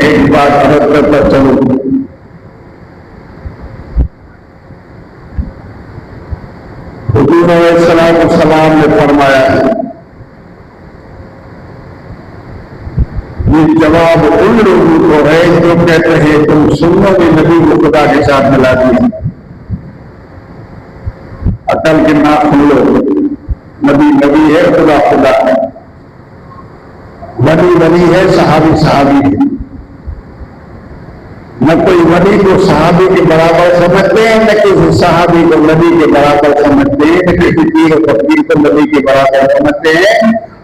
ایک بات عرض کرتا چلوں، حضور علیہ السلام نے فرمایا ہے، یہ جواب ان لوگوں کو ہے جو کہتے ہیں تم سنو گے نبی کو خدا کے ساتھ ملا دیا۔ عقل کے نہ سن لو، نبی نبی ہے، خدا خدا ہے، ولی ولی ہے، صحابی صحابی ہے۔ نہ کوئی ولی کو صحابی کے برابر سمجھتے ہیں، نہ کسی صحابی کو نبی کے برابر سمجھتے ہیں، نہ کسی پیر و فقیر کو نبی کے برابر سمجھتے ہیں،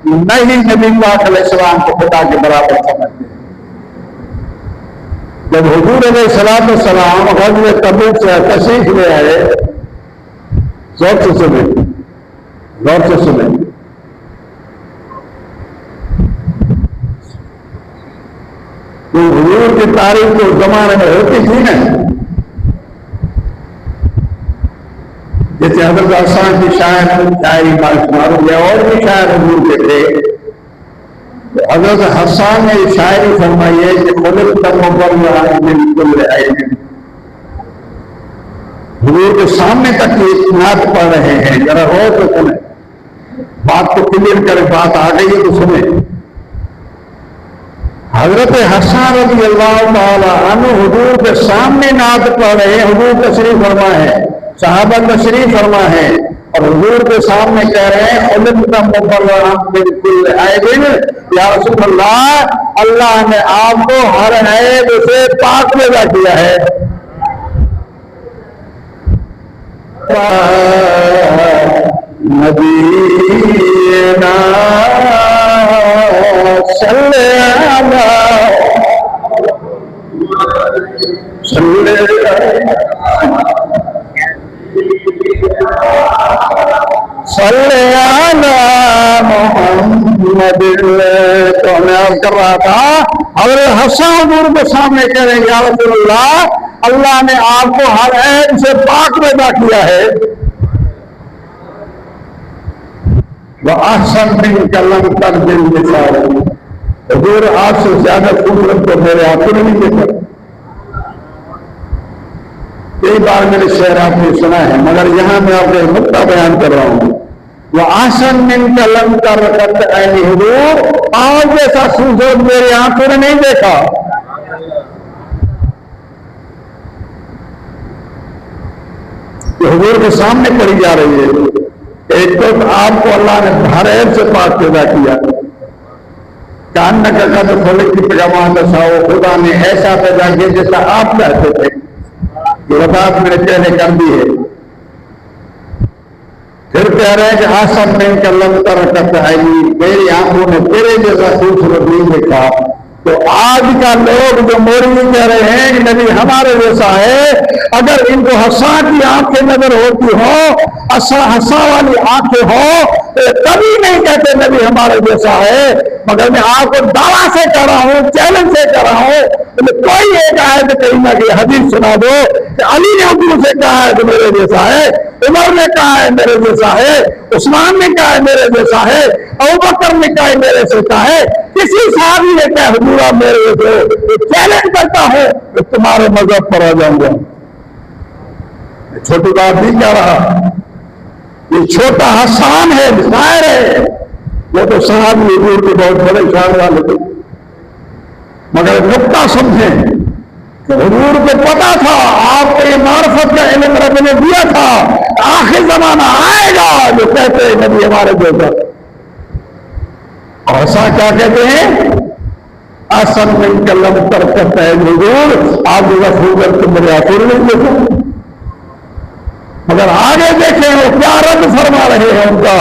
نہ ہی نبی پاک علیہ السلام کو خدا کے برابر سمجھتے ہیں۔ جب حضور علیہ السلام غزوہ تبوک سے تشریف لے آئے، غور سے سنیں، غور سے سنیں، تو حضور کی تاریخ تو زمانے میں ہوتی تھی نا، جیسے حضرت حسان کی شاعری معلوم ہے، اور بھی شاعر حضور کے تھے۔ تو حضرت حسان نے شاعری فرمائی ہے کہ خلقت مبرأ من کل عیب، حضور کے سامنے تک یہ نعت پڑھ رہے ہیں، ذرا غور تو سنیں، بات کو کلیئر کریں، بات آ گئی ہے تو سنیں۔ حضرت حسان رضی اللہ تعالی عنہ حضور کے سامنے نعت پڑھ رہے ہیں، حضور تشریف فرما ہے، صحابہ تشریف فرما ہے، اور حضور کے سامنے کہہ رہے ہیں خلقت مبرأ من کل عیب، یا رسول اللہ، اللہ نے آپ کو ہر عیب سے پاک پیدا کیا ہے۔ نبینا صلی علی محمد۔ تو میں عرض کر رہا تھا حضرت حسان حضور کے سامنے کہہ رہے ہیں یا رسول اللہ، اللہ نے آپ کو ہر عیب سے پاک پیدا کیا ہے۔ وَأَحْسَنَ مِنْكَ لَمْ تَلِدِ النِّسَاءُ، حضور آپ سے زیادہ خوبصورت تو میرے آنکھوں نے نہیں دیکھا۔ کئی بار میرے شعر آپ نے سنا ہے، مگر یہاں میں آپ کو نقطہ بیان کر رہا ہوں۔ وَأَحْسَنَ مِنْكَ لَمْ تَرَ عَيْنِي، حضور آپ جیسا خوبصورت میرے آنکھوں نے نہیں دیکھا۔ حضور کے سامنے پڑھی جا رہی ہے، ایک تو آپ کو اللہ نے ہر عیب سے پاک پیدا کیا، کان کا قد خلقت کما تشاء، خدا نے ایسا پیدا کیا جیسا آپ چاہتے تھے، یہ بات میں نے پہلے کر دی ہے۔ پھر کہہ رہے ہیں کہ احسن منک لم تر عینی، میری آنکھوں نے تیرے جیسا خوبصورت نہیں دیکھا۔ تو آج کا لوگ جو مولوی کہہ رہے ہیں کہ نبی ہمارے جیسا ہے، اگر ان کو حسان کی آنکھیں نظر ہوتی ہو، حسان والی آنکھیں ہو، تو کبھی نہیں کہتے نبی ہمارے جیسا ہے۔ مگر میں آپ کو دعویٰ سے کہہ رہا ہوں، چیلنج سے کہہ رہا ہوں، کوئی ایک آیت کہیں نہ کہ حدیث سنا دو کہ علی نے حضور سے کہا ہے کہ میرے جیسا ہے، عمر نے کہا ہے میرے جیسا ہے، عثمان نے کہا ہے میرے جیسا ہے، ابوبکر نے کہا ہے میرے جیسا ہے، کسی صحابی نے کہا حضور آپ میرے جیسے۔ چیلنج کرتا ہوں کہ تمہارے مذہب پر آ جاؤں گا۔ چھوٹی بات نہیں کہہ رہا، یہ چھوٹا حسان ہے، ظاہر ہے وہ تو صحابی حضور کے بہت بڑے شان والے تھے، مگر نقطہ سمجھیں کہ حضور کو پتا تھا آپ کو یہ معرفت کا علم رب نے دیا تھا، آخر زمانہ آئے گا جو کہتے ہیں نبی ہمارے جیسا، اور ایسا کیا کہتے ہیں احسن منک لم تر عینی، حضور آپ جو خوبصورت تو میرے آنکھوں نہیں دیکھا۔ مگر آگے دیکھیں وہ کیا رد فرما رہے ہیں ان کا،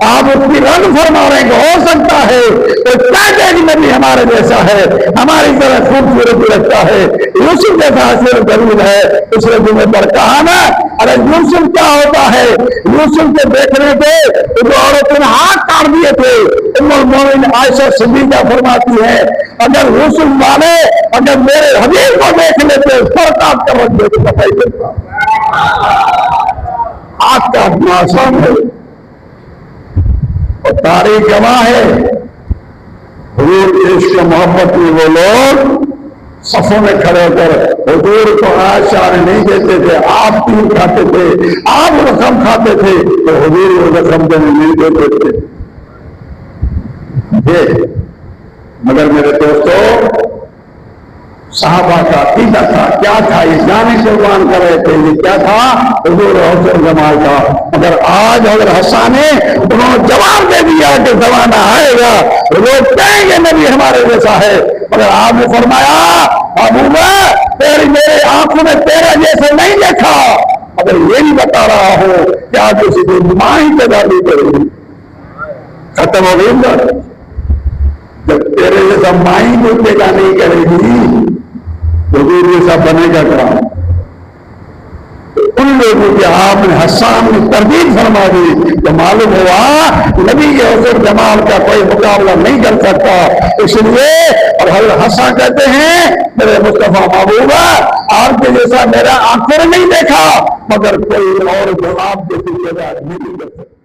آپ اس کی رد فرما رہے ہیں کہ ہو سکتا ہے تو کہتے ہیں کہ نبی ہمارے جیسا ہے، ہماری طرح خوبصورت لگتا ہے، یوسف جیسا حسین دلیل ہے۔ دوسرے جمعے پر کہا نا، ارے یوسف کیا ہوتا ہے، یوسف کے دیکھنے پہ جو عورتوں نے ہاتھ کاٹ دیے تھے، ام المومنین عائشہ صدیقہ فرماتی ہے اگر یوسف والے اگر میرے حبیب کو دیکھ لیتے سر کاٹ کر رکھ دیتے پتہ ہی چلتا۔ آج کا آسان ہے اور تاریخ گواہ ہے، حضور کی عشق محبت میں وہ لوگ صفوں میں کھڑے ہو کر حضور کو عائشہ نہیں دیتے تھے، آپ تین کھاتے تھے، آپ رقم کھاتے تھے تو حضور وہ رقم دینے نہیں دیتے تھے۔ مگر میرے دوستو، صحابہ کا عقیدہ تھا، کیا تھا؟ یہ جانے قربان کر رہے تھے، یہ کیا تھا؟ حضور حسن جمال کا۔ مگر آج حضرت حسن نے انہوں نے جواب دے دیا کہ زمانہ آئے گا لوگ کہیں گے نبی ہمارے جیسا ہے، مگر آپ نے فرمایا ابوبا تیری میرے آنکھوں نے تیرا جیسے نہیں دیکھا، مگر یہ نہیں بتا رہا ہوں کیا کسی دن ماں ہی پیدا نہیں کرے گی۔ ختم ہو گئی بات۔ جب تیرے جیسا ماں ہی کوئی پیدا نہیں کرے گی حضور جیسا بنے گا کام۔ ان لوگوں کے آپ نے حسان نے تردید فرما دی تو معلوم ہوا نبی کے حضور جمال کا کوئی مقابلہ نہیں کر سکتا۔ اس لیے اور حضرت حسان کہتے ہیں میرے مصطفیٰ محبوبہ آپ کے جیسا میرا آنکھوں نے نہیں دیکھا، مگر کوئی اور جو آپ جیسی پیدا نہیں کر سکتا۔